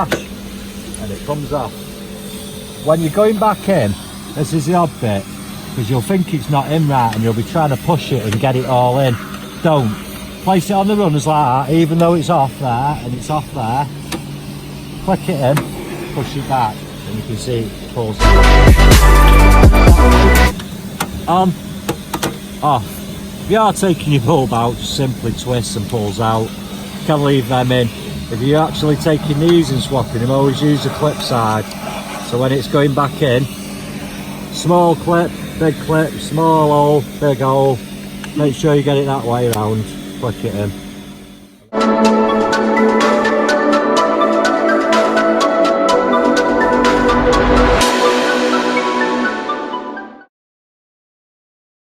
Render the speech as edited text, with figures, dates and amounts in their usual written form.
flash and it comes off. When you're going back in, this is the odd bit, because you'll think it's not in right and you'll be trying to push it and get it all in. Don't. Place it on the runners like that, even though it's off there and it's off there. Click it in, push it back, and you can see it pulls on, off. If you are taking your bulb out, just simply twist and pulls out. You can leave them in. If you're actually taking these and swapping them, always use the clip side. So when it's going back in, small clip, small hole, big hole. Make sure you get it that way around. Click it in.